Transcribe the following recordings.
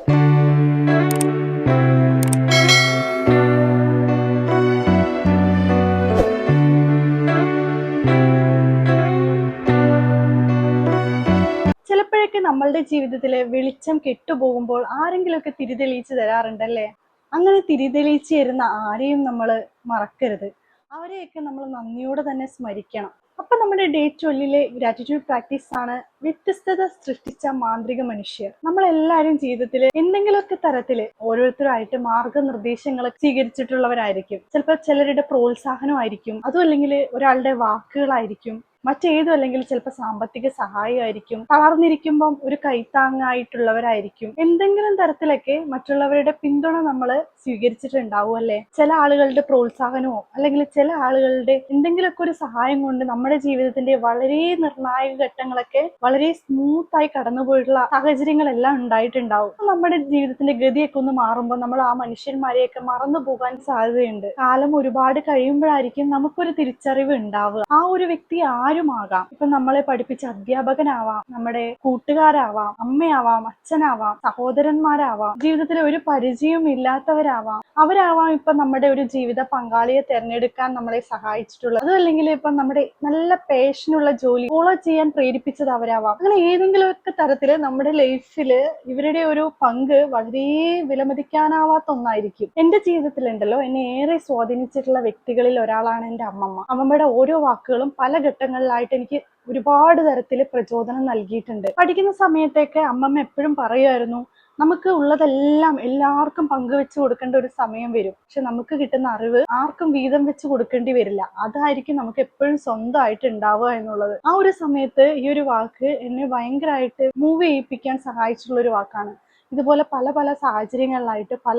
ചിലപ്പോഴൊക്കെ നമ്മളുടെ ജീവിതത്തിലെ വെളിച്ചം കെട്ടുപോകുമ്പോൾ ആരെങ്കിലുമൊക്കെ തിരിതെളിയിച്ച് തരാറുണ്ടല്ലേ. അങ്ങനെ തിരിതെളിയിച്ച് തരുന്ന ആരെയും നമ്മൾ മറക്കരുത്. അവരെയൊക്കെ നമ്മൾ നന്ദിയോടെ തന്നെ സ്മരിക്കണം. അപ്പൊ നമ്മുടെ ഡേ 12 ഗ്രാറ്റിറ്റ്യൂഡ് പ്രാക്ടീസ് ആണ് വ്യത്യസ്തത സൃഷ്ടിച്ച മാന്ത്രിക മനുഷ്യർ. നമ്മളെല്ലാവരും ജീവിതത്തിൽ എന്തെങ്കിലുമൊക്കെ തരത്തില് ഓരോരുത്തരായിട്ട് മാർഗനിർദ്ദേശങ്ങൾ സ്വീകരിച്ചിട്ടുള്ളവരായിരിക്കും. ചിലപ്പോൾ ചിലരുടെ പ്രോത്സാഹനമായിരിക്കും, അതും അല്ലെങ്കിൽ ഒരാളുടെ വാക്കുകളായിരിക്കും, മറ്റേതും അല്ലെങ്കിൽ ചിലപ്പോൾ സാമ്പത്തിക സഹായമായിരിക്കും, തളർന്നിരിക്കുമ്പം ഒരു കൈത്താങ്ങായിട്ടുള്ളവരായിരിക്കും. എന്തെങ്കിലും തരത്തിലൊക്കെ മറ്റുള്ളവരുടെ പിന്തുണ നമ്മൾ സ്വീകരിച്ചിട്ടുണ്ടാവും അല്ലെ. ചില ആളുകളുടെ പ്രോത്സാഹനമോ അല്ലെങ്കിൽ ചില ആളുകളുടെ എന്തെങ്കിലുമൊക്കെ ഒരു സഹായം കൊണ്ട് നമ്മുടെ ജീവിതത്തിന്റെ വളരെ നിർണായക ഘട്ടങ്ങളൊക്കെ വളരെ സ്മൂത്തായി കടന്നുപോയിട്ടുള്ള സാഹചര്യങ്ങളെല്ലാം ഉണ്ടായിട്ടുണ്ടാവും. നമ്മുടെ ജീവിതത്തിന്റെ ഗതിയൊക്കെ ഒന്ന് മാറുമ്പോൾ നമ്മൾ ആ മനുഷ്യന്മാരെയൊക്കെ മറന്നു പോകാൻ സാധ്യതയുണ്ട്. കാലം ഒരുപാട് കഴിയുമ്പോഴായിരിക്കും നമുക്കൊരു തിരിച്ചറിവ് ഉണ്ടാവുക. ആ ഒരു വ്യക്തി ആരുമാകാം. ഇപ്പൊ നമ്മളെ പഠിപ്പിച്ച അധ്യാപകനാവാം, നമ്മുടെ കൂട്ടുകാരാവാം, അമ്മയാവാം, അച്ഛനാവാം, സഹോദരന്മാരാവാം, ജീവിതത്തിൽ ഒരു പരിചയവും ഇല്ലാത്തവരാവാം. അവരാവാം ഇപ്പൊ നമ്മുടെ ഒരു ജീവിത പങ്കാളിയെ തിരഞ്ഞെടുക്കാൻ നമ്മളെ സഹായിച്ചിട്ടുള്ളത്. അതല്ലെങ്കിൽ ഇപ്പൊ നമ്മുടെ നല്ല പേഷനുള്ള ജോലി ഫോളോ ചെയ്യാൻ പ്രേരിപ്പിച്ചത് അവരാവാം. അങ്ങനെ ഏതെങ്കിലുമൊക്കെ തരത്തില് നമ്മുടെ ലൈഫില് ഇവരുടെ ഒരു പങ്ക് വളരെ വിലമതിക്കാനാവാത്ത ഒന്നായിരിക്കും. എന്റെ ജീവിതത്തിലുണ്ടല്ലോ, എന്നെ ഏറെ സ്വാധീനിച്ചിട്ടുള്ള വ്യക്തികളിൽ ഒരാളാണ് എന്റെ അമ്മമ്മ. അമ്മമ്മയുടെ ഓരോ വാക്കുകളും പല ഘട്ടങ്ങളിലായിട്ട് എനിക്ക് ഒരുപാട് തരത്തിൽ പ്രചോദനം നൽകിയിട്ടുണ്ട്. പഠിക്കുന്ന സമയത്തൊക്കെ അമ്മമ്മ എപ്പോഴും പറയുമായിരുന്നു, നമുക്ക് ഉള്ളതെല്ലാം എല്ലാവർക്കും പങ്കുവെച്ച് കൊടുക്കേണ്ട ഒരു സമയം വരും, പക്ഷെ നമുക്ക് കിട്ടുന്ന അറിവ് ആർക്കും വീതം വെച്ച് കൊടുക്കേണ്ടി വരില്ല, അതായിരിക്കും നമുക്ക് എപ്പോഴും സ്വന്തമായിട്ട് ഉണ്ടാവുക എന്നുള്ളത്. ആ ഒരു സമയത്ത് ഈ ഒരു വാക്ക് എന്നെ ഭയങ്കരമായിട്ട് മൂവ് ചെയ്യിപ്പിക്കാൻ സഹായിച്ചിട്ടുള്ള ഒരു വാക്കാണ്. ഇതുപോലെ പല പല സാഹചര്യങ്ങളിലായിട്ട് പല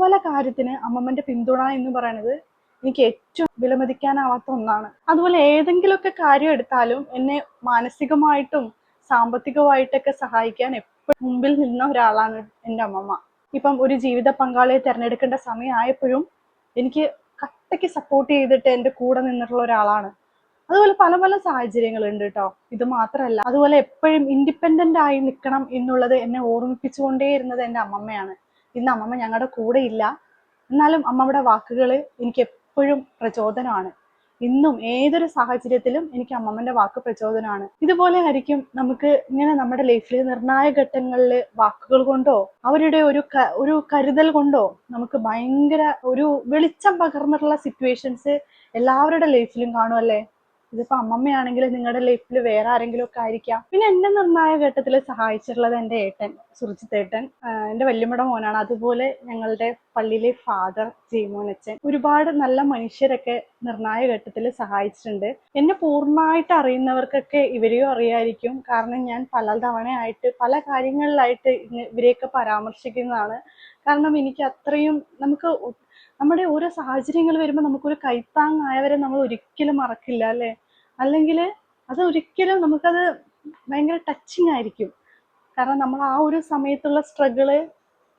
പല കാര്യത്തിന് അമ്മമ്മന്റെ പിന്തുണ എന്ന് പറയുന്നത് എനിക്ക് ഏറ്റവും വിലമതിക്കാനാവാത്ത ഒന്നാണ്. അതുപോലെ ഏതെങ്കിലുമൊക്കെ കാര്യം എടുത്താലും എന്നെ മാനസികമായിട്ടും സാമ്പത്തികമായിട്ടൊക്കെ സഹായിക്കാൻ എപ്പോഴും മുമ്പിൽ നിന്ന ഒരാളാണ് എൻ്റെ അമ്മമ്മ. ഇപ്പം ഒരു ജീവിത പങ്കാളിയെ തിരഞ്ഞെടുക്കേണ്ട സമയമായപ്പോഴും എനിക്ക് കട്ടയ്ക്ക് സപ്പോർട്ട് ചെയ്തിട്ട് എൻ്റെ കൂടെ നിന്നിട്ടുള്ള ഒരാളാണ്. അതുപോലെ പല പല സാഹചര്യങ്ങളുണ്ട് കേട്ടോ. ഇത് മാത്രമല്ല, അതുപോലെ എപ്പോഴും ഇൻഡിപെൻഡന്റ് ആയി നിൽക്കണം എന്നുള്ളത് എന്നെ ഓർമ്മിപ്പിച്ചുകൊണ്ടേയിരുന്നത് എൻ്റെ അമ്മമ്മയാണ്. ഇന്ന് അമ്മമ്മ ഞങ്ങളുടെ കൂടെ ഇല്ല, എന്നാലും അമ്മമ്മയുടെ വാക്കുകൾ എനിക്ക് എപ്പോഴും പ്രചോദനമാണ്. ഇന്നും ഏതൊരു സാഹചര്യത്തിലും എനിക്ക് അമ്മമ്മന്റെ വാക്ക് പ്രചോദനമാണ്. ഇതുപോലെ ആയിരിക്കും നമുക്ക് ഇങ്ങനെ നമ്മുടെ ലൈഫിൽ നിർണായക ഘട്ടങ്ങളിൽ വാക്കുകൾ കൊണ്ടോ അവരുടെ ഒരു കരുതൽ കൊണ്ടോ നമുക്ക് ഭയങ്കര ഒരു വെളിച്ചം പകർന്നിട്ടുള്ള സിറ്റുവേഷൻസ് എല്ലാവരുടെ ലൈഫിലും കാണുമല്ലേ. ഇതിപ്പോ അമ്മമ്മയാണെങ്കിൽ നിങ്ങളുടെ ലൈഫിൽ വേറെ ആരെങ്കിലും ഒക്കെ ആയിരിക്കാം. പിന്നെ എന്റെ നിർണായക ഘട്ടത്തിൽ സഹായിച്ചിട്ടുള്ളത് എൻ്റെ ഏട്ടൻ സുർജിത്തേട്ടൻ, എൻ്റെ വല്യമ്മയുടെ മോനാണ്. അതുപോലെ ഞങ്ങളുടെ പള്ളിയിലെ ഫാദർ ജയ്മോനച്ചൻ, ഒരുപാട് നല്ല മനുഷ്യരൊക്കെ നിർണായക ഘട്ടത്തിൽ സഹായിച്ചിട്ടുണ്ട്. എന്നെ പൂർണ്ണമായിട്ട് അറിയുന്നവർക്കൊക്കെ ഇവരെയും അറിയായിരിക്കും, കാരണം ഞാൻ പലതവണയായിട്ട് പല കാര്യങ്ങളിലായിട്ട് ഇവരെയൊക്കെ പരാമർശിക്കുന്നതാണ്. കാരണം എനിക്ക് അത്രയും നമ്മുടെ ഓരോ സാഹചര്യങ്ങൾ വരുമ്പോൾ നമുക്കൊരു കൈത്താങ്ങായവരെ നമ്മൾ ഒരിക്കലും മറക്കില്ല അല്ലേ. അല്ലെങ്കിൽ അത് ഒരിക്കലും നമുക്കത് ഭയങ്കര ടച്ചിങ് ആയിരിക്കും. കാരണം നമ്മൾ ആ ഒരു സമയത്തുള്ള സ്ട്രഗിള്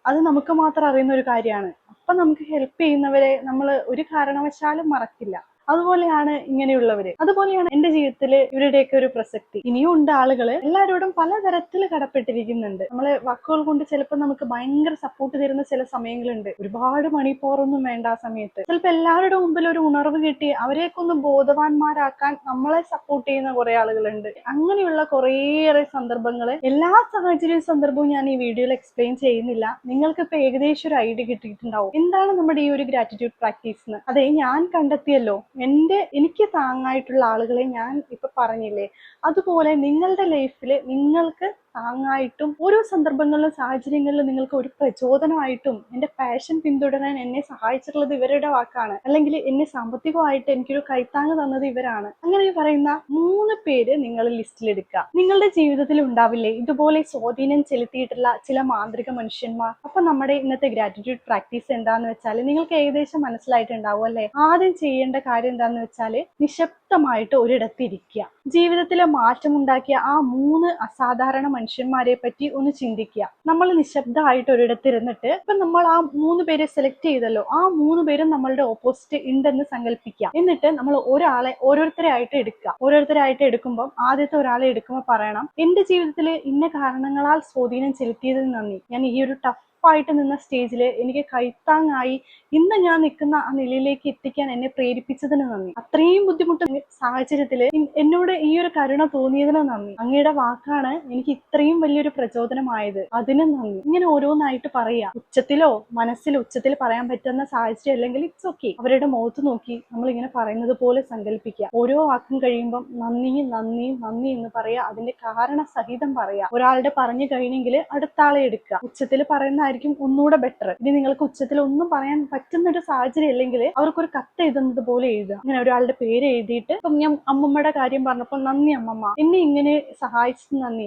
അത് നമുക്ക് മാത്രം അറിയുന്ന ഒരു കാര്യമാണ്. അപ്പം നമുക്ക് ഹെൽപ്പ് ചെയ്യുന്നവരെ നമ്മൾ ഒരു കാരണവശാലും മറക്കില്ല. അതുപോലെയാണ് ഇങ്ങനെയുള്ളവര്. അതുപോലെയാണ് എൻ്റെ ജീവിതത്തിൽ ഇവരുടെയൊക്കെ ഒരു പ്രസക്തി. ഇനിയും ഉണ്ട് ആളുകൾ, എല്ലാവരോടും പലതരത്തിൽ കടപ്പെട്ടിരിക്കുന്നുണ്ട്. നമ്മളെ വാക്കുകൾ കൊണ്ട് ചിലപ്പോൾ നമുക്ക് ഭയങ്കര സപ്പോർട്ട് തരുന്ന ചില സമയങ്ങളുണ്ട്. ഒരുപാട് മണിപ്പോറൊന്നും വേണ്ട ആ സമയത്ത്. ചിലപ്പോൾ എല്ലാവരുടെ മുമ്പിൽ ഒരു ഉണർവ് കിട്ടി അവരെയൊക്കെ ഒന്ന് ബോധവാന്മാരാക്കാൻ നമ്മളെ സപ്പോർട്ട് ചെയ്യുന്ന കുറെ ആളുകളുണ്ട്. അങ്ങനെയുള്ള കുറേയേറെ സന്ദർഭങ്ങൾ, എല്ലാ സന്ദർഭവും ഞാൻ ഈ വീഡിയോയിൽ എക്സ്പ്ലെയിൻ ചെയ്യുന്നില്ല. നിങ്ങൾക്ക് ഇപ്പൊ ഏകദേശം ഒരു ഐഡിയ കിട്ടിയിട്ടുണ്ടാവും എന്താണ് നമ്മുടെ ഈ ഒരു ഗ്രാറ്റിറ്റ്യൂഡ് പ്രാക്ടീസ് എന്ന്. അതെ, ഞാൻ കണ്ടെത്തിയല്ലോ എനിക്ക് താങ്ങായിട്ടുള്ള ആളുകളെ ഞാൻ ഇപ്പൊ പറഞ്ഞില്ലേ, അതുപോലെ നിങ്ങളുടെ ലൈഫിൽ നിങ്ങൾക്ക് താങ്ങായിട്ടും ഓരോ സന്ദർഭങ്ങളിലും സാഹചര്യങ്ങളിലും നിങ്ങൾക്ക് ഒരു പ്രചോദനമായിട്ടും എൻ്റെ പാഷൻ പിന്തുടരാൻ എന്നെ സഹായിച്ചിട്ടുള്ളത് ഇവരുടെ വാക്കാണ്. അല്ലെങ്കിൽ എന്നെ സാമ്പത്തികമായിട്ട് എനിക്കൊരു കൈത്താങ്ങ് തന്നത് ഇവരാണ്. അങ്ങനെ പറയുന്ന 3 പേര് നിങ്ങൾ ലിസ്റ്റിലെടുക്കുക. നിങ്ങളുടെ ജീവിതത്തിൽ ഉണ്ടാവില്ലേ ഇതുപോലെ സ്വാധീനം ചെലുത്തിയിട്ടുള്ള ചില മാന്ത്രിക മനുഷ്യന്മാർ. അപ്പൊ നമ്മുടെ ഇന്നത്തെ ഗ്രാറ്റിറ്റ്യൂഡ് പ്രാക്ടീസ് എന്താന്ന് വെച്ചാൽ നിങ്ങൾക്ക് ഏകദേശം മനസ്സിലായിട്ടുണ്ടാവും അല്ലെ. ആദ്യം ചെയ്യേണ്ട കാര്യം എന്താന്ന് വെച്ചാൽ നിശബ്ദമായിട്ട് ഒരിടത്തിരിക്കുക. ജീവിതത്തിലെ മാറ്റമുണ്ടാക്കിയ ആ 3 അസാധാരണ മനുഷ്യന്മാരെ പറ്റി ഒന്ന് ചിന്തിക്കുക. നമ്മൾ നിശബ്ദമായിട്ട് ഒരിടത്തിരുന്നിട്ട് ഇപ്പൊ നമ്മൾ ആ 3 പേരെ സെലക്ട് ചെയ്തല്ലോ, ആ 3 പേരും നമ്മളുടെ ഓപ്പോസിറ്റ് ഉണ്ടെന്ന് സങ്കല്പിക്കുക. എന്നിട്ട് നമ്മൾ ഒരാളെ ഓരോരുത്തരായിട്ട് എടുക്കുക. ഓരോരുത്തരായിട്ട് എടുക്കുമ്പോൾ ആദ്യത്തെ ഒരാളെ എടുക്കുമ്പോൾ പറയണം, എന്റെ ജീവിതത്തിൽ ഇന്ന കാരണങ്ങളാൽ സ്വാധീനം ചെലുത്തിയതിന് നന്ദി. ഞാൻ ഈ ഒരു ടഫായിട്ട് നിന്ന സ്റ്റേജിൽ എനിക്ക് കൈത്താങ്ങായി ഇന്ന് ഞാൻ നിൽക്കുന്ന ആ നിലയിലേക്ക് എത്തിക്കാൻ എന്നെ പ്രേരിപ്പിച്ചതിന് നന്ദി. അത്രയും ബുദ്ധിമുട്ട് സാഹചര്യത്തിൽ എന്നോട് ഈ ഒരു കരുണ തോന്നിയതിന് നന്ദി. അങ്ങയുടെ വാക്കാണ് എനിക്ക് ഇത്രയും വലിയൊരു പ്രചോദനമായത്, അതിന് നന്ദി. ഇങ്ങനെ ഓരോന്നായിട്ട് പറയുക. ഉച്ചത്തിലോ മനസ്സിൽ ഉച്ചത്തിൽ പറയാൻ പറ്റുന്ന സാഹചര്യം അല്ലെങ്കിൽ ഇറ്റ്സ് ഓക്കെ. അവരുടെ മുഖത്ത് നോക്കി നമ്മൾ ഇങ്ങനെ പറയുന്നത് പോലെ സങ്കല്പിക്കുക. ഓരോ വാക്കും കഴിയുമ്പം നന്ദി നന്ദി നന്ദി എന്ന് പറയുക. അതിന്റെ കാരണ സഹിതം പറയുക. ഒരാളുടെ പറഞ്ഞു കഴിഞ്ഞെങ്കിൽ അടുത്ത ആളെ എടുക്കുക. ഉച്ചത്തിൽ പറയുന്നതായിരിക്കും ഒന്നുകൂടെ ബെറ്റർ. ഇനി നിങ്ങൾക്ക് ഉച്ചത്തിൽ ഒന്നും പറയാൻ പറ്റുന്നൊരു സാഹചര്യം അല്ലെങ്കിൽ അവർക്കൊരു കത്ത് എഴുതുന്നത് പോലെ എഴുതുക. അങ്ങനെ ഒരാളുടെ പേര് എഴുതിയിട്ട്, ഇപ്പം ഞാൻ അമ്മമ്മയുടെ കാര്യം പറഞ്ഞപ്പോൾ നന്ദി അമ്മമ്മ, എന്നെ ഇങ്ങനെ സഹായിച്ചത് നന്ദി.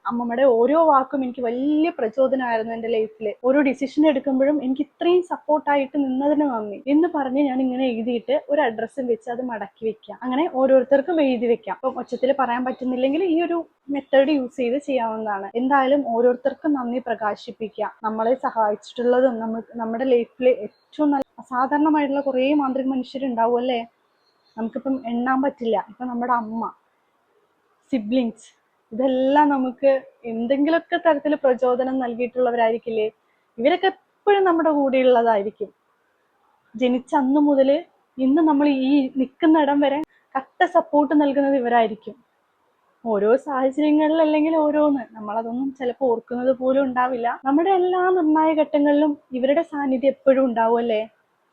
അമ്മമ്മയുടെ ഓരോ വാക്കും എനിക്ക് വലിയ പ്രചോദനമായിരുന്നു എൻ്റെ ലൈഫിൽ. ഓരോ ഡിസിഷൻ എടുക്കുമ്പോഴും എനിക്ക് ഇത്രയും സപ്പോർട്ടായിട്ട് നിന്നതിന് നന്ദി എന്ന് പറഞ്ഞ് ഞാൻ ഇങ്ങനെ എഴുതിയിട്ട് ഒരു അഡ്രസ്സും വെച്ച് അത് മടക്കി വെക്കാം. അങ്ങനെ ഓരോരുത്തർക്കും എഴുതി വെക്കാം. അപ്പം ഒച്ചത്തിൽ പറയാൻ പറ്റുന്നില്ലെങ്കിൽ ഈ ഒരു മെത്തേഡ് യൂസ് ചെയ്ത് ചെയ്യാവുന്നതാണ്. എന്തായാലും ഓരോരുത്തർക്കും നന്ദി പ്രകാശിപ്പിക്കുക. നമ്മളെ സഹായിച്ചിട്ടുള്ളതും നമ്മുടെ ലൈഫിൽ ഏറ്റവും നല്ല അസാധാരണമായിട്ടുള്ള കുറേ മാന്ത്രിക മനുഷ്യരുണ്ടാവും അല്ലേ, നമുക്കിപ്പം എണ്ണാൻ പറ്റില്ല. ഇപ്പൊ നമ്മുടെ അമ്മ, സിബ്ലിങ്സ്, ഇതെല്ലാം നമുക്ക് എന്തെങ്കിലുമൊക്കെ തരത്തിൽ പ്രചോദനം നൽകിയിട്ടുള്ളവരായിരിക്കില്ലേ. ഇവരൊക്കെ എപ്പോഴും നമ്മുടെ കൂടെയുള്ളതായിരിക്കും. ജനിച്ച അന്ന് മുതൽ ഇന്ന് നമ്മൾ ഈ നിൽക്കുന്ന ഇടം വരെ കട്ട സപ്പോർട്ട് നൽകുന്നത് ഇവരായിരിക്കും. ഓരോ സാഹചര്യങ്ങളിൽ അല്ലെങ്കിൽ ഓരോന്ന് നമ്മളതൊന്നും ചിലപ്പോൾ ഓർക്കുന്നത് പോലും ഉണ്ടാവില്ല. നമ്മുടെ എല്ലാ നിർണായക ഘട്ടങ്ങളിലും ഇവരുടെ സാന്നിധ്യം എപ്പോഴും ഉണ്ടാവും അല്ലേ.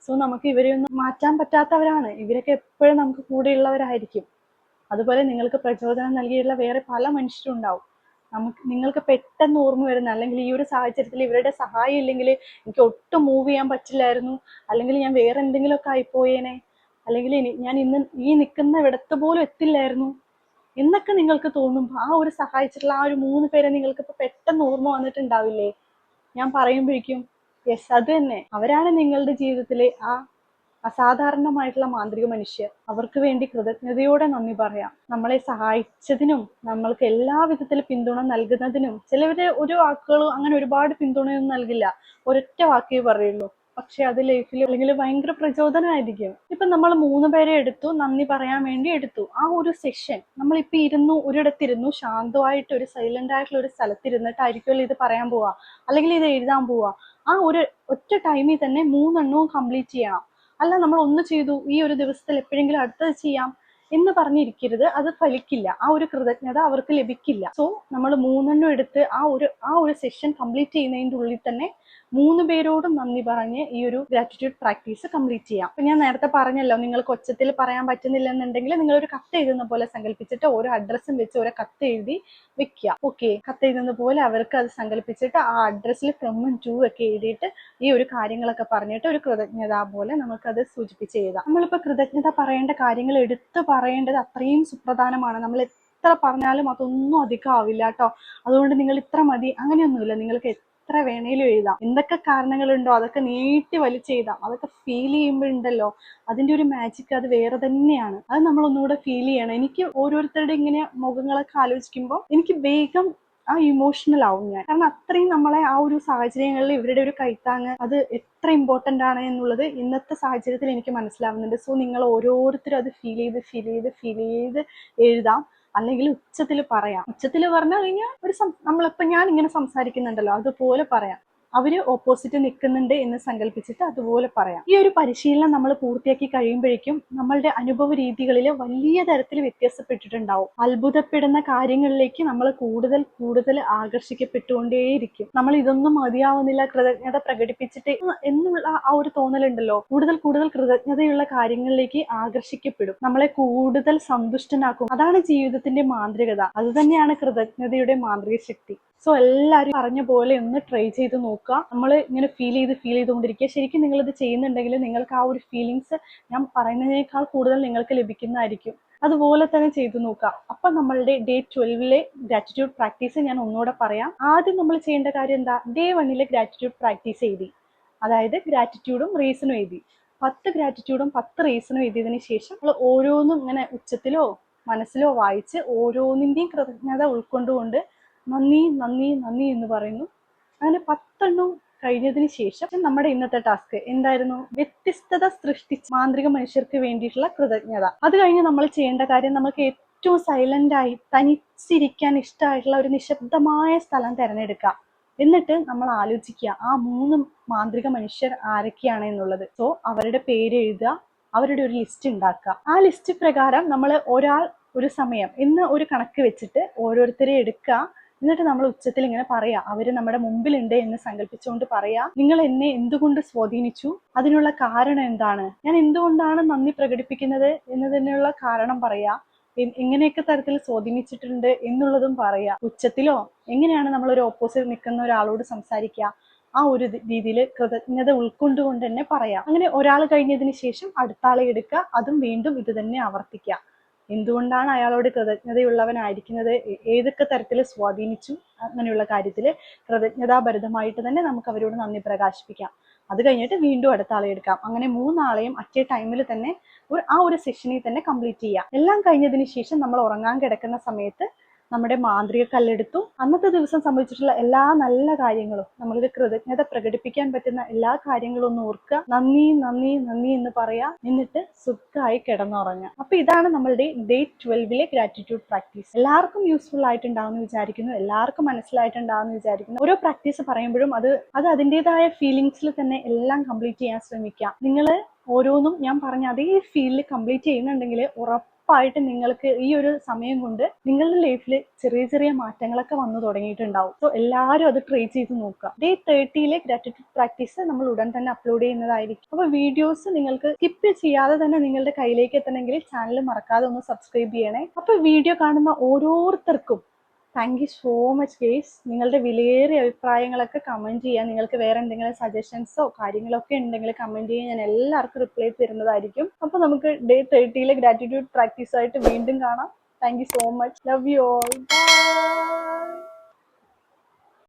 സോ നമുക്ക് ഇവരെ ഒന്നും മാറ്റാൻ പറ്റാത്തവരാണ്. ഇവരൊക്കെ എപ്പോഴും നമുക്ക് കൂടെയുള്ളവരായിരിക്കും. അതുപോലെ നിങ്ങൾക്ക് പ്രചോദനം നൽകിയിട്ടുള്ള വേറെ പല മനുഷ്യരും ഉണ്ടാവും. നിങ്ങൾക്ക് പെട്ടെന്ന് ഓർമ്മ വരുന്ന, അല്ലെങ്കിൽ ഈ ഒരു സാഹചര്യത്തിൽ ഇവരുടെ സഹായം ഇല്ലെങ്കിൽ എനിക്ക് ഒട്ടും മൂവ് ചെയ്യാൻ പറ്റില്ലായിരുന്നു, അല്ലെങ്കിൽ ഞാൻ വേറെ എന്തെങ്കിലുമൊക്കെ ആയിപ്പോയേനെ, അല്ലെങ്കിൽ ഞാൻ ഇന്ന് ഈ നിൽക്കുന്ന ഇടത്ത് പോലും എത്തില്ലായിരുന്നു എന്നൊക്കെ നിങ്ങൾക്ക് തോന്നുമ്പോൾ ആ ഒരു സഹായിച്ചിട്ടുള്ള ആ ഒരു 3 പേരെ നിങ്ങൾക്ക് ഇപ്പൊ പെട്ടെന്ന് ഓർമ്മ വന്നിട്ടുണ്ടാവില്ലേ. ഞാൻ പറയുമ്പോഴേക്കും യെസ്, അത് തന്നെ, അവരാണ് നിങ്ങളുടെ ജീവിതത്തിലെ ആ അസാധാരണമായിട്ടുള്ള മാന്ത്രിക മനുഷ്യർ. അവർക്ക് വേണ്ടി കൃതജ്ഞതയോടെ നന്ദി പറയാം. നമ്മളെ സഹായിച്ചതിനും നമ്മൾക്ക് എല്ലാ വിധത്തിൽ പിന്തുണ നൽകുന്നതിനും. ചിലവര് ഒരു വാക്കുകളും അങ്ങനെ ഒരുപാട് പിന്തുണയൊന്നും നൽകില്ല, ഒരൊറ്റ വാക്കേ പറയുള്ളൂ. പക്ഷെ അത് ലൈഫിൽ അല്ലെങ്കിൽ ഭയങ്കര പ്രചോദനമായിരിക്കും. ഇപ്പൊ നമ്മൾ 3 പേരെ എടുത്തു, നന്ദി പറയാൻ വേണ്ടി എടുത്തു. ആ ഒരു സെഷൻ നമ്മളിപ്പോ ഒരിടത്തിരുന്നു ശാന്തമായിട്ട് ഒരു സൈലന്റ് ആയിട്ടുള്ള ഒരു സ്ഥലത്തിരുന്നിട്ടായിരിക്കുമല്ലോ ഇത് പറയാൻ പോവാ, അല്ലെങ്കിൽ ഇത് എഴുതാൻ പോവാ. ആ ഒരു ഒറ്റ ടൈമിൽ തന്നെ 3 എണ്ണവും കംപ്ലീറ്റ് ചെയ്യണം. അല്ല നമ്മൾ ഒന്ന് ചെയ്തു, ഈ ഒരു ദിവസത്തിൽ എപ്പോഴെങ്കിലും അടുത്തത് ചെയ്യാം എന്ന് പറഞ്ഞിരിക്കരുത്. അത് ഫലിക്കില്ല. ആ ഒരു കൃതജ്ഞത അവർക്ക് ലഭിക്കില്ല. സോ നമ്മൾ 3 എണ്ണം എടുത്ത് ആ ഒരു സെഷൻ കംപ്ലീറ്റ് ചെയ്യുന്നതിൻ്റെ ഉള്ളിൽ തന്നെ 3 പേരോടും നന്ദി പറഞ്ഞ് ഈ ഒരു ഗ്രാറ്റിറ്റ്യൂഡ് പ്രാക്ടീസ് കംപ്ലീറ്റ് ചെയ്യാം. അപ്പൊ ഞാൻ നേരത്തെ പറഞ്ഞല്ലോ, നിങ്ങൾക്ക് ഒച്ചത്തിൽ പറയാൻ പറ്റുന്നില്ല എന്നുണ്ടെങ്കിൽ നിങ്ങൾ ഒരു കത്ത് എഴുതുന്ന പോലെ സങ്കല്പിച്ചിട്ട് ഓരോ അഡ്രസ്സും വെച്ച് ഓരോ കത്ത് എഴുതി വെക്കുക. ഓക്കെ, കത്ത് എഴുതുന്ന പോലെ അവർക്ക് അത് സങ്കല്പിച്ചിട്ട് ആ അഡ്രസ്സിൽ ഫ്രമും ടു ഒക്കെ എഴുതിയിട്ട് ഈ ഒരു കാര്യങ്ങളൊക്കെ പറഞ്ഞിട്ട് ഒരു കൃതജ്ഞത പോലെ നമുക്കത് സൂചിപ്പിച്ച് എഴുതാം. നമ്മളിപ്പോൾ കൃതജ്ഞത പറയേണ്ട കാര്യങ്ങൾ എടുത്ത് പറയേണ്ടത് അത്രയും സുപ്രധാനമാണ്. നമ്മൾ എത്ര പറഞ്ഞാലും അതൊന്നും അധികം ആവില്ല കേട്ടോ. അതുകൊണ്ട് നിങ്ങൾ ഇത്ര മതി അങ്ങനെയൊന്നുമില്ല. നിങ്ങൾക്ക് എത്ര വേണേലും എഴുതാം. എന്തൊക്കെ കാരണങ്ങളുണ്ടോ അതൊക്കെ നീട്ടി വലിച്ചെഴുതാം. അതൊക്കെ ഫീൽ ചെയ്യുമ്പോഴുണ്ടല്ലോ അതിന്റെ ഒരു മാജിക് അത് വേറെ തന്നെയാണ്. അത് നമ്മൾ ഒന്നുകൂടെ ഫീൽ ചെയ്യണം. എനിക്ക് ഓരോരുത്തരുടെ ഇങ്ങനെ മുഖങ്ങളൊക്കെ ആലോചിക്കുമ്പോൾ എനിക്ക് വേഗം ആ ഇമോഷണൽ ആവും ഞാൻ. കാരണം അത്രയും നമ്മളെ ആ ഒരു സാഹചര്യങ്ങളിൽ ഇവരുടെ ഒരു കൈത്താങ്ങ് അത് എത്ര ഇമ്പോർട്ടൻ്റ് ആണ് എന്നുള്ളത് ഇന്നത്തെ സാഹചര്യത്തിൽ എനിക്ക് മനസ്സിലാവുന്നുണ്ട്. സോ നിങ്ങൾ ഓരോരുത്തരും അത് ഫീൽ ചെയ്ത് എഴുതാം. അല്ലെങ്കിൽ ഉച്ചത്തിൽ പറയാം. ഉച്ചത്തിൽ പറഞ്ഞു കഴിഞ്ഞാൽ നമ്മളിപ്പോൾ ഞാൻ ഇങ്ങനെ സംസാരിക്കുന്നുണ്ടല്ലോ അതുപോലെ പറയാം. അവര് ഓപ്പോസിറ്റ് നിൽക്കുന്നുണ്ട് എന്ന് സങ്കല്പിച്ചിട്ട് അതുപോലെ പറയാം. ഈ ഒരു പരിശീലനം നമ്മൾ പൂർത്തിയാക്കി കഴിയുമ്പോഴേക്കും നമ്മളുടെ അനുഭവ രീതികളിൽ വലിയ തരത്തിൽ വ്യത്യാസപ്പെട്ടിട്ടുണ്ടാവും. അത്ഭുതപ്പെടുന്ന കാര്യങ്ങളിലേക്ക് നമ്മൾ കൂടുതൽ ആകർഷിക്കപ്പെട്ടുകൊണ്ടേയിരിക്കും. നമ്മൾ ഇതൊന്നും മതിയാവുന്നില്ല, കൃതജ്ഞത പ്രകടിപ്പിച്ചിട്ട് എന്നുള്ള ആ ഒരു തോന്നലുണ്ടല്ലോ, കൂടുതൽ കൃതജ്ഞതയുള്ള കാര്യങ്ങളിലേക്ക് ആകർഷിക്കപ്പെടും. നമ്മളെ കൂടുതൽ സന്തുഷ്ടനാക്കും. അതാണ് ജീവിതത്തിന്റെ മാന്ത്രികത. അത് തന്നെയാണ് കൃതജ്ഞതയുടെ മാന്ത്രിക ശക്തി. സോ എല്ലാവരും പറഞ്ഞ പോലെ ഒന്ന് ട്രൈ ചെയ്ത് നോക്കുക. നമ്മൾ ഇങ്ങനെ ഫീൽ ചെയ്തുകൊണ്ടിരിക്കുക. ശരിക്കും നിങ്ങളിത് ചെയ്യുന്നുണ്ടെങ്കിൽ നിങ്ങൾക്ക് ആ ഒരു ഫീലിങ്സ് ഞാൻ പറയുന്നതിനേക്കാൾ കൂടുതൽ നിങ്ങൾക്ക് ലഭിക്കുന്നതായിരിക്കും. അതുപോലെ തന്നെ ചെയ്തു നോക്കുക. അപ്പൊ നമ്മളുടെ ഡേ 12 ഗ്രാറ്റിറ്റ്യൂഡ് പ്രാക്ടീസ് ഞാൻ ഒന്നുകൂടെ പറയാം. ആദ്യം നമ്മൾ ചെയ്യേണ്ട കാര്യം എന്താ, ഡേ 1 ഗ്രാറ്റിറ്റ്യൂഡ് പ്രാക്ടീസ് എഴുതി, അതായത് ഗ്രാറ്റിറ്റ്യൂഡും റീസണും എഴുതി. 10 ഗ്രാറ്റിറ്റ്യൂഡും 10 റീസണും എഴുതിയതിനു ശേഷം നമ്മൾ ഓരോന്നും ഇങ്ങനെ ഉച്ചത്തിലോ മനസ്സിലോ വായിച്ച് ഓരോന്നിൻ്റെയും കൃതജ്ഞത ഉൾക്കൊണ്ടുകൊണ്ട് നന്ദി നന്ദി നന്ദി എന്ന് പറയുന്നു. അങ്ങനെ 10 കഴിഞ്ഞതിന് ശേഷം നമ്മുടെ ഇന്നത്തെ ടാസ്ക് എന്തായിരുന്നു? വ്യത്യസ്തത സൃഷ്ടിച്ച് മാന്ത്രിക മനുഷ്യർക്ക് വേണ്ടിയിട്ടുള്ള കൃതജ്ഞത. അത് കഴിഞ്ഞ് നമ്മൾ ചെയ്യേണ്ട കാര്യം, നമുക്ക് ഏറ്റവും സൈലന്റായി തനിച്ചിരിക്കാൻ ഇഷ്ടമായിട്ടുള്ള ഒരു നിശബ്ദമായ സ്ഥലം തിരഞ്ഞെടുക്കുക. എന്നിട്ട് നമ്മൾ ആലോചിക്കുക ആ 3 മാന്ത്രിക മനുഷ്യർ ആരൊക്കെയാണ് എന്നുള്ളത്. സോ അവരുടെ പേര് എഴുതുക, അവരുടെ ഒരു ലിസ്റ്റ് ഉണ്ടാക്കുക. ആ ലിസ്റ്റ് പ്രകാരം നമ്മൾ ഒരാൾ ഒരു സമയം എന്ന് ഒരു കണക്ക് വെച്ചിട്ട് ഓരോരുത്തരെ എടുക്കുക. എന്നിട്ട് നമ്മൾ ഉച്ചത്തിൽ ഇങ്ങനെ പറയാ, അവര് നമ്മുടെ മുമ്പിലുണ്ട് എന്ന് സങ്കല്പിച്ചുകൊണ്ട് പറയാ, നിങ്ങൾ എന്നെ എന്തുകൊണ്ട് സ്വാധീനിച്ചു, അതിനുള്ള കാരണം എന്താണ്, ഞാൻ എന്തുകൊണ്ടാണ് നന്ദി പ്രകടിപ്പിക്കുന്നത് എന്നതിനുള്ള കാരണം പറയാ, എങ്ങനെയൊക്കെ തരത്തിൽ സ്വാധീനിച്ചിട്ടുണ്ട് എന്നുള്ളതും പറയാ. ഉച്ചത്തിലോ എങ്ങനെയാണ് നമ്മൾ ഒരു ഓപ്പോസിറ്റ് നിൽക്കുന്ന ഒരാളോട് സംസാരിക്കുക, ആ ഒരു രീതിയിൽ കൃതജ്ഞത ഉൾക്കൊണ്ടുകൊണ്ട് തന്നെ പറയാം. അങ്ങനെ ഒരാൾ കഴിഞ്ഞതിന് ശേഷം അടുത്ത ആളെ എടുക്കുക, അതും വീണ്ടും ഇത് തന്നെ ആവർത്തിക്കുക. എന്തുകൊണ്ടാണ് അയാളോട് കൃതജ്ഞതയുള്ളവനായിരിക്കുന്നത്, ഏതൊക്കെ തരത്തിൽ സ്വാധീനിച്ചു, അങ്ങനെയുള്ള കാര്യത്തിൽ കൃതജ്ഞതാഭരിതമായിട്ട് തന്നെ നമുക്ക് അവരോട് നന്ദി പ്രകാശിപ്പിക്കാം. അത് കഴിഞ്ഞിട്ട് വീണ്ടും അടുത്ത ആളെ എടുക്കാം. അങ്ങനെ 3 ആളെയും അറ്റ് എ ടൈമിൽ തന്നെ ആ ഒരു സെഷനിൽ തന്നെ കംപ്ലീറ്റ് ചെയ്യാം. എല്ലാം കഴിഞ്ഞതിന് ശേഷം നമ്മൾ ഉറങ്ങാൻ കിടക്കുന്ന സമയത്ത് നമ്മുടെ മാന്ത്രിക കല്ലെടുത്തു അന്നത്തെ ദിവസം സംഭവിച്ചിട്ടുള്ള എല്ലാ നല്ല കാര്യങ്ങളും, നമ്മൾക്ക് കൃതജ്ഞത പ്രകടിപ്പിക്കാൻ പറ്റുന്ന എല്ലാ കാര്യങ്ങളും ഒന്ന് ഓർക്കുക, നന്ദി നന്ദി നന്ദി എന്ന് പറയാ, എന്നിട്ട് സുഖമായി കിടന്നുറങ്ങുക. അപ്പൊ ഇതാണ് നമ്മളുടെ ഡേ 12 ഗ്രാറ്റിറ്റ്യൂഡ് പ്രാക്ടീസ്. എല്ലാവർക്കും യൂസ്ഫുൾ ആയിട്ടുണ്ടാവുമെന്ന് വിചാരിക്കുന്നു, എല്ലാവർക്കും മനസ്സിലായിട്ടുണ്ടാവുമെന്ന് വിചാരിക്കുന്നു. ഓരോ പ്രാക്ടീസ് പറയുമ്പോഴും അത് അതിൻ്റെതായ ഫീലിങ്സിൽ തന്നെ എല്ലാം കംപ്ലീറ്റ് ചെയ്യാൻ ശ്രമിക്കുക. നിങ്ങൾ ഓരോന്നും ഞാൻ പറഞ്ഞ അതേ ഫീൽഡിൽ കംപ്ലീറ്റ് ചെയ്യുന്നുണ്ടെങ്കിൽ ഉറപ്പായിട്ട് നിങ്ങൾക്ക് ഈ ഒരു സമയം കൊണ്ട് നിങ്ങളുടെ ലൈഫിൽ ചെറിയ ചെറിയ മാറ്റങ്ങളൊക്കെ വന്നു തുടങ്ങിയിട്ടുണ്ടാവും. സോ എല്ലാവരും അത് ട്രൈ ചെയ്ത് നോക്കുക. ഡേ 30 ഗ്രാറ്റിറ്റ്യൂഡ് പ്രാക്ടീസ് നമ്മൾ ഉടൻ തന്നെ അപ്ലോഡ് ചെയ്യുന്നതായിരിക്കും. അപ്പോൾ വീഡിയോസ് നിങ്ങൾക്ക് സ്കിപ്പ് ചെയ്യാതെ തന്നെ നിങ്ങളുടെ കയ്യിലേക്ക് എത്തണമെങ്കിൽ ചാനൽ മറക്കാതെ ഒന്ന് സബ്സ്ക്രൈബ് ചെയ്യണേ. അപ്പോൾ വീഡിയോ കാണുന്ന ഓരോരുത്തർക്കും thank you so much guys. നിങ്ങളുടെ വിലയേറിയ അഭിപ്രായങ്ങളൊക്കെ കമൻറ്റ് ചെയ്യാൻ, നിങ്ങൾക്ക് വേറെ എന്തെങ്കിലും സജഷൻസോ കാര്യങ്ങളൊക്കെ ഉണ്ടെങ്കിൽ കമൻറ്റ് ചെയ്യാൻ, ഞാൻ എല്ലാവർക്കും റിപ്ലൈ തരുന്നതായിരിക്കും. അപ്പോൾ നമുക്ക് ഡേ 30 ഗ്രാറ്റിറ്റ്യൂഡ് പ്രാക്ടീസായിട്ട് വീണ്ടും കാണാം. Thank you so much. Love you all. By.